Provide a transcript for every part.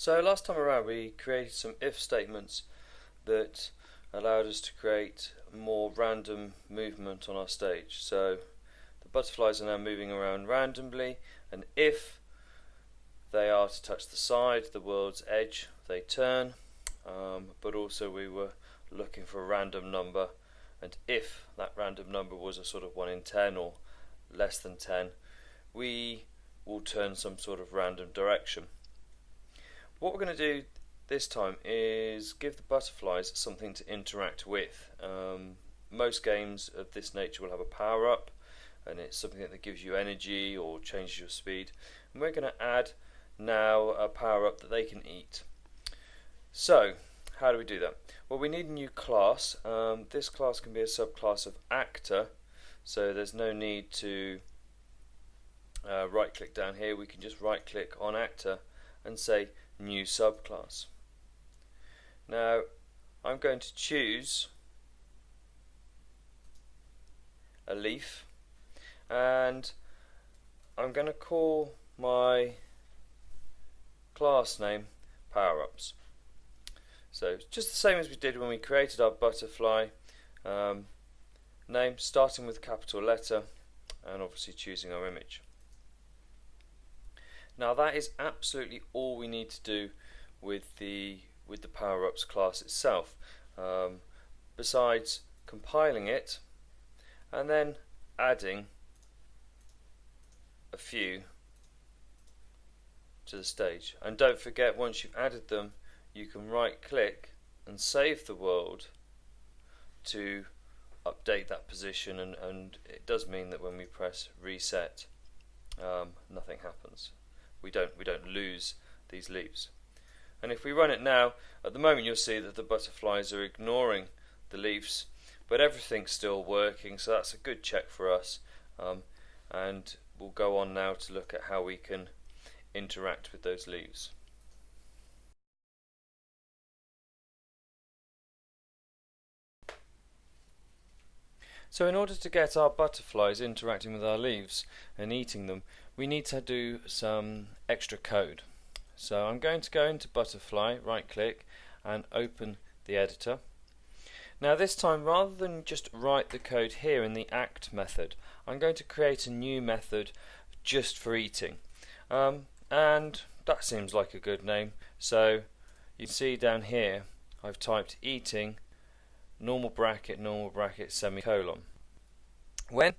So last time around we created some if statements that allowed us to create more random movement on our stage. So the butterflies are now moving around randomly, and if they are to touch the side, the world's edge, they turn, but also we were looking for a random number, and if that random number was a sort of 1 in 10 or less than 10, we will turn some sort of random direction. What we're going to do this time is give the butterflies something to interact with. Most games of this nature will have a power up, and it's something that gives you energy or changes your speed, and we're going to add now a power up that they can eat. So how do we do that? Well, we need a new class. This class can be a subclass of actor, so there's no need to right click down here. We can just right click on actor and say new subclass. Now I'm going to choose a leaf, and I'm going to call my class name power-ups. So just the same as we did when we created our butterfly name, starting with a capital letter and obviously choosing our image. Now that is absolutely all we need to do with the power-ups class itself, besides compiling it and then adding a few to the stage. And don't forget, once you've added them, you can right click and save the world to update that position, and it does mean that when we press reset, nothing happens. We don't lose these leaves. And if we run it now, at the moment you'll see that the butterflies are ignoring the leaves, but everything's still working, so that's a good check for us. And we'll go on now to look at how we can interact with those leaves. So in order to get our butterflies interacting with our leaves and eating them, we need to do some extra code. So I'm going to go into Butterfly, right click, and open the editor. Now this time, rather than just write the code here in the act method, I'm going to create a new method just for eating. And that seems like a good name. So you see down here I've typed eating normal bracket semicolon. When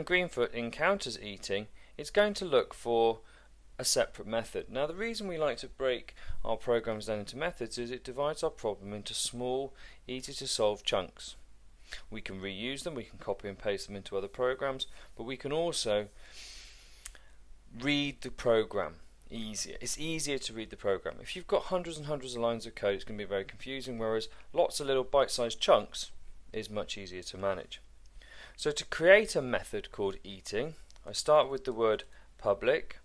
Greenfoot encounters eating, it's going to look for a separate method. Now the reason we like to break our programs down into methods is it divides our problem into small, easy to solve chunks. We can reuse them, we can copy and paste them into other programs, but we can also read the program easier. It's easier to read the program. If you've got hundreds and hundreds of lines of code, it's going to be very confusing, whereas lots of little bite-sized chunks is much easier to manage. So to create a method called eating, I start with the word public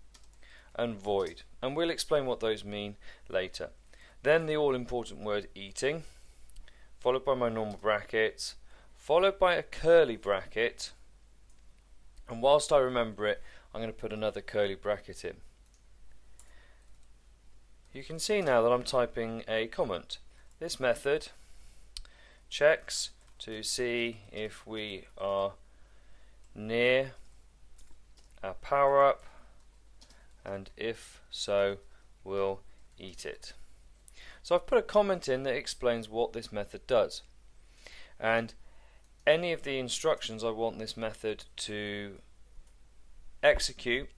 and void, and we'll explain what those mean later. Then the all-important word eating, followed by my normal brackets, followed by a curly bracket, and whilst I remember it, I'm going to put another curly bracket in. You can see now that I'm typing a comment. This method checks to see if we are near our power up, and if so, we'll eat it. So I've put a comment in that explains what this method does, and any of the instructions I want this method to execute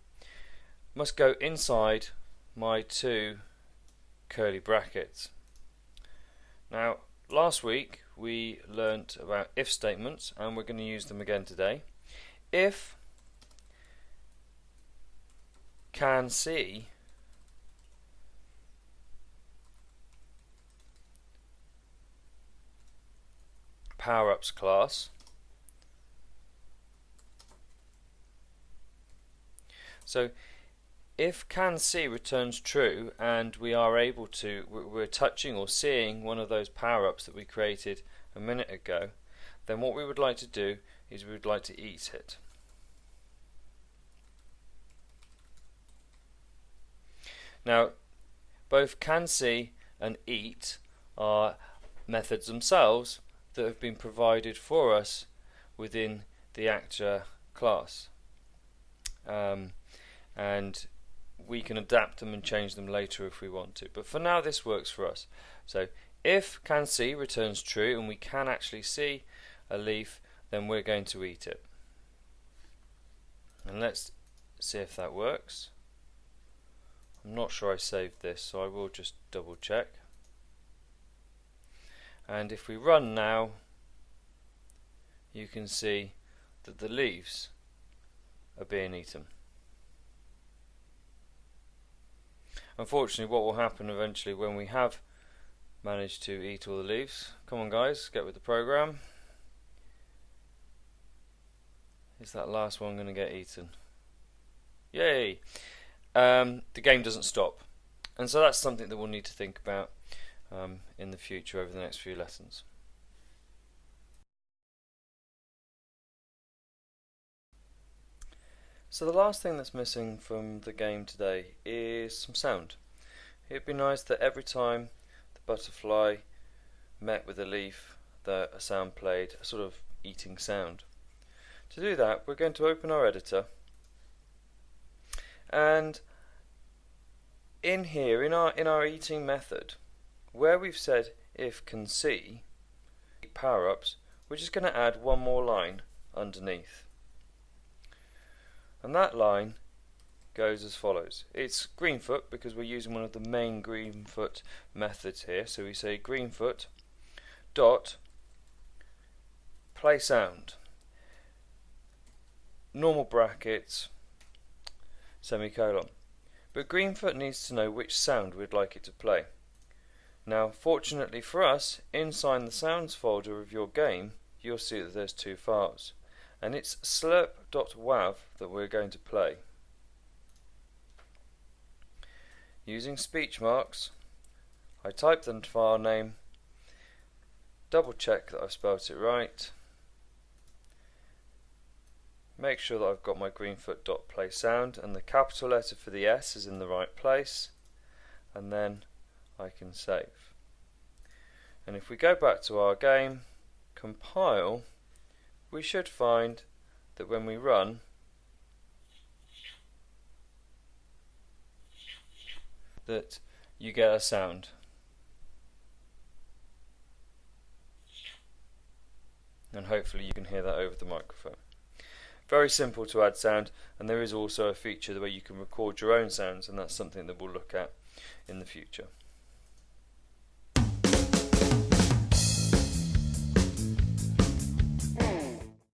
must go inside my two curly brackets. Now last week we learnt about if statements, and we're going to use them again today. If cansee power-ups class, so if cansee returns true and we are able to, we're touching or seeing one of those power-ups that we created a minute ago, then what we would like to do is we would like to eat it. Now, both cansee and eat are methods themselves that have been provided for us within the actor class, and we can adapt them and change them later if we want to, but for now this works for us. So if cansee returns true and we can actually see a leaf, then we're going to eat it. And let's see if that works. I'm not sure I saved this, so I will just double check. And if we run now, you can see that the leaves are being eaten. Unfortunately, what will happen eventually when we have managed to eat all the leaves, come on guys, get with the program, is that last one going to get eaten? Yay! The game doesn't stop, and so that's something that we'll need to think about in the future over the next few lessons. So the last thing that's missing from the game today is some sound. It'd be nice that every time the butterfly met with a leaf that a sound played, a sort of eating sound. To do that, we're going to open our editor, and in here, in our eating method, where we've said if cansee power-ups, we're just going to add one more line underneath. And that line goes as follows. It's Greenfoot because we're using one of the main Greenfoot methods here. So we say Greenfoot dot playsound, normal brackets, semicolon. But Greenfoot needs to know which sound we'd like it to play. Now, fortunately for us, inside the sounds folder of your game, you'll see that there's two files. And it's slurp.wav that we're going to play. Using speech marks, I type the file name, double check that I've spelt it right, make sure that I've got my greenfoot.playsound and the capital letter for the S is in the right place, and then I can save. And if we go back to our game, compile, we should find that when we run, that you get a sound. And hopefully you can hear that over the microphone. Very simple to add sound, and there is also a feature where you can record your own sounds, and that's something that we'll look at in the future.